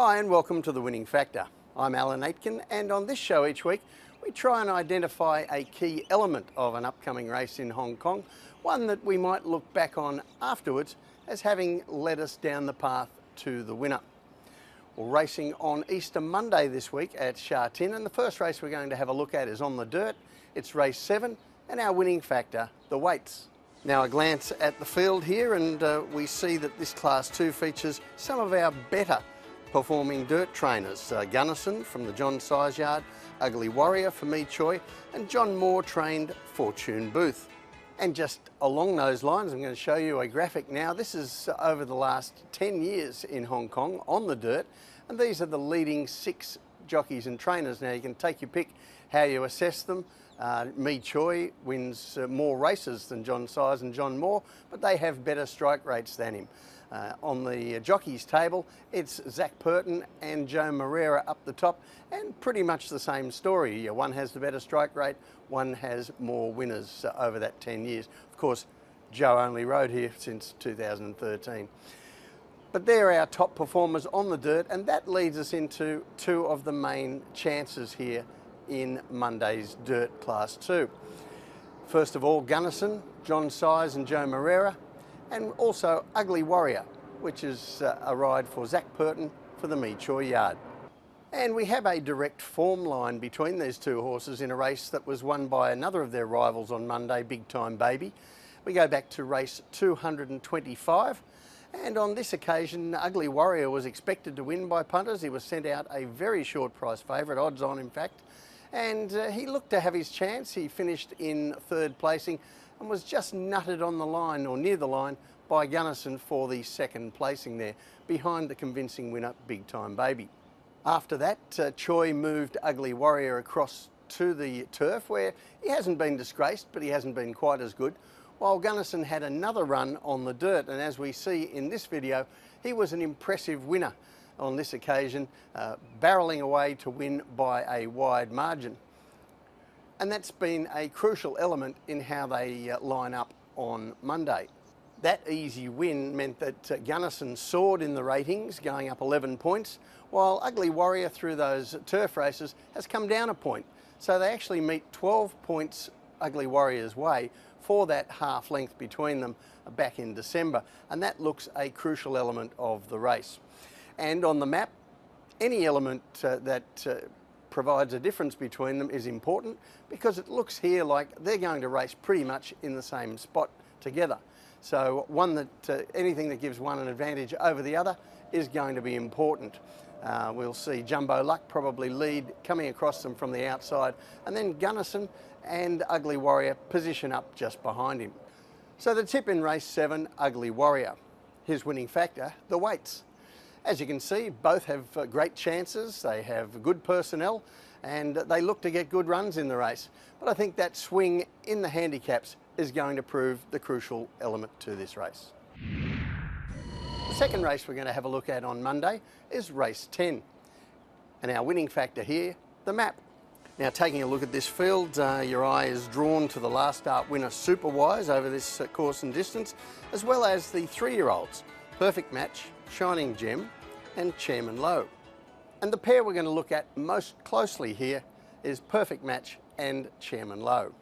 Hi and welcome to The Winning Factor. I'm Alan Aitken, and on this show each week we try and identify a key element of an upcoming race in Hong Kong, one that we might look back on afterwards as having led us down the path to the winner. We're racing on Easter Monday this week at Sha Tin, and the first race we're going to have a look at is on the dirt. It's race 7 and our winning factor, the weights. Now a glance at the field here and we see that this Class 2 features some of our better performing dirt trainers. Gunnison from the John Size Yard, Ugly Warrior for Me Choi, and John Moore trained Fortune Booth. And just along those lines, I'm going to show you a graphic now. This is over the last 10 years in Hong Kong on the dirt, and these are the leading 6 jockeys and trainers. Now you can take your pick how you assess them. Me Choi wins more races than John Size and John Moore, but they have better strike rates than him. On the jockeys table, it's Zach Purton and Joe Moreira up the top, and pretty much the same story. One has the better strike rate, one has more winners over that 10 years. Of course, Joe only rode here since 2013. But they're our top performers on the dirt, and that leads us into 2 of the main chances here in Monday's Dirt Class 2. First of all, Gunnison, John Size and Joe Moreira, and also Ugly Warrior, which is a ride for Zach Purton for the Me Choi Yard. And we have a direct form line between these 2 horses in a race that was won by another of their rivals on Monday, Big Time Baby. We go back to race 225, and on this occasion Ugly Warrior was expected to win by punters. He was sent out a very short price favourite, odds on in fact, and he looked to have his chance. He finished in 3rd placing and was just nutted on the line, or near the line, by Gunnison for the 2nd placing there, behind the convincing winner, Big Time Baby. After that, Choi moved Ugly Warrior across to the turf, where he hasn't been disgraced, but he hasn't been quite as good, while Gunnison had another run on the dirt, and as we see in this video, he was an impressive winner on this occasion, barrelling away to win by a wide margin. And that's been a crucial element in how they line up on Monday. That easy win meant that Gunnison soared in the ratings, going up 11 points, while Ugly Warrior through those turf races has come down a point. So they actually meet 12 points Ugly Warrior's way for that half length between them back in December, and that looks a crucial element of the race. And on the map, any element that provides a difference between them is important, because it looks here like they're going to race pretty much in the same spot together. So anything that gives one an advantage over the other is going to be important. We'll see Jumbo Luck probably lead coming across them from the outside, and then Gunnison and Ugly Warrior position up just behind him. So the tip in race 7, Ugly Warrior. His winning factor, the weights. As you can see, both have great chances, they have good personnel, and they look to get good runs in the race. But I think that swing in the handicaps is going to prove the crucial element to this race. The second race we're going to have a look at on Monday is race 10. And our winning factor here, the map. Now taking a look at this field, your eye is drawn to the last start winner Superwise over this course and distance, as well as the 3-year-olds, Perfect Match, Shining Gem and Chairman Low. And the pair we're going to look at most closely here is Perfect Match and Chairman Low.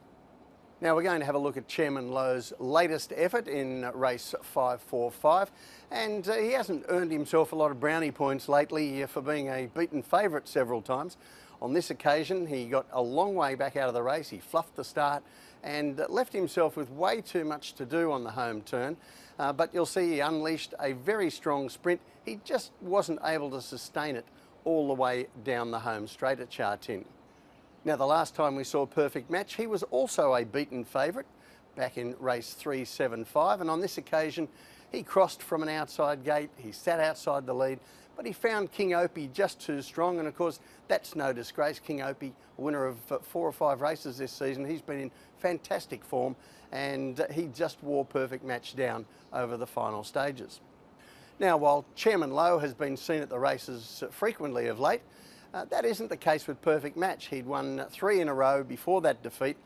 Now we're going to have a look at Chairman Low's latest effort in race 545, and he hasn't earned himself a lot of brownie points lately for being a beaten favourite several times. On this occasion he got a long way back out of the race, he fluffed the start and left himself with way too much to do on the home turn. But you'll see he unleashed a very strong sprint. He just wasn't able to sustain it all the way down the home straight at Sha Tin. Now the last time we saw Perfect Match, he was also a beaten favourite back in race 375, and on this occasion he crossed from an outside gate, he sat outside the lead, but he found King Opie just too strong, and of course that's no disgrace. King Opie, winner of 4 or 5 races this season, he's been in fantastic form, and he just wore Perfect Match down over the final stages. Now while Chairman Low has been seen at the races frequently of late, that isn't the case with Perfect Match. He'd won 3 in a row before that defeat,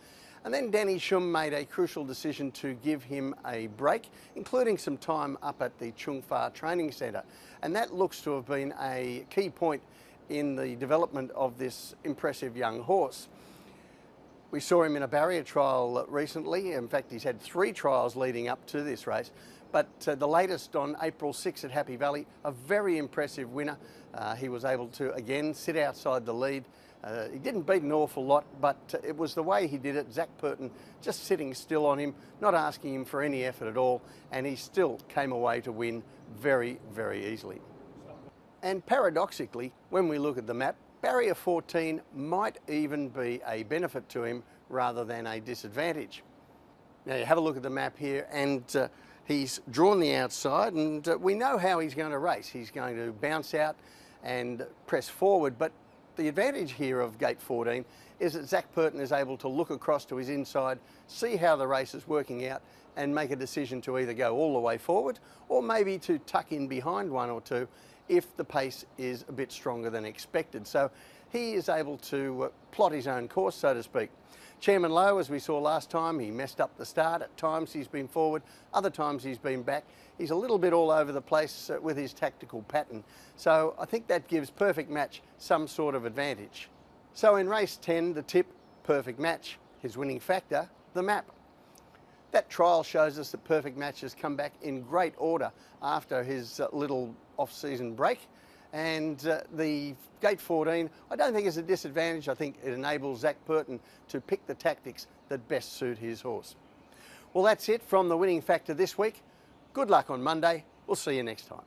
And then Danny Shum made a crucial decision to give him a break, including some time up at the Chung Fa Training Centre. And that looks to have been a key point in the development of this impressive young horse. We saw him in a barrier trial recently. In fact, he's had 3 trials leading up to this race. But the latest on April 6 at Happy Valley, a very impressive winner. He was able to, again, sit outside the lead. He didn't beat an awful lot, but it was the way he did it. Zach Purton just sitting still on him, not asking him for any effort at all, and he still came away to win very, very easily. And paradoxically, when we look at the map, barrier 14 might even be a benefit to him rather than a disadvantage. Now you have a look at the map here, and he's drawn the outside, and we know how he's going to race. He's going to bounce out and press forward, but the advantage here of gate 14 is that Zach Purton is able to look across to his inside, see how the race is working out, and make a decision to either go all the way forward or maybe to tuck in behind 1 or 2 if the pace is a bit stronger than expected. So he is able to plot his own course, so to speak. Chairman Lowe, as we saw last time, he messed up the start. At times he's been forward, other times he's been back. He's a little bit all over the place with his tactical pattern. So I think that gives Perfect Match some sort of advantage. So in race 10, the tip, Perfect Match. His winning factor, the map. That trial shows us that Perfect Match has come back in great order after his little off-season break. And the gate 14, I don't think is a disadvantage. I think it enables Zach Purton to pick the tactics that best suit his horse. Well, that's it from the winning factor this week. Good luck on Monday. We'll see you next time.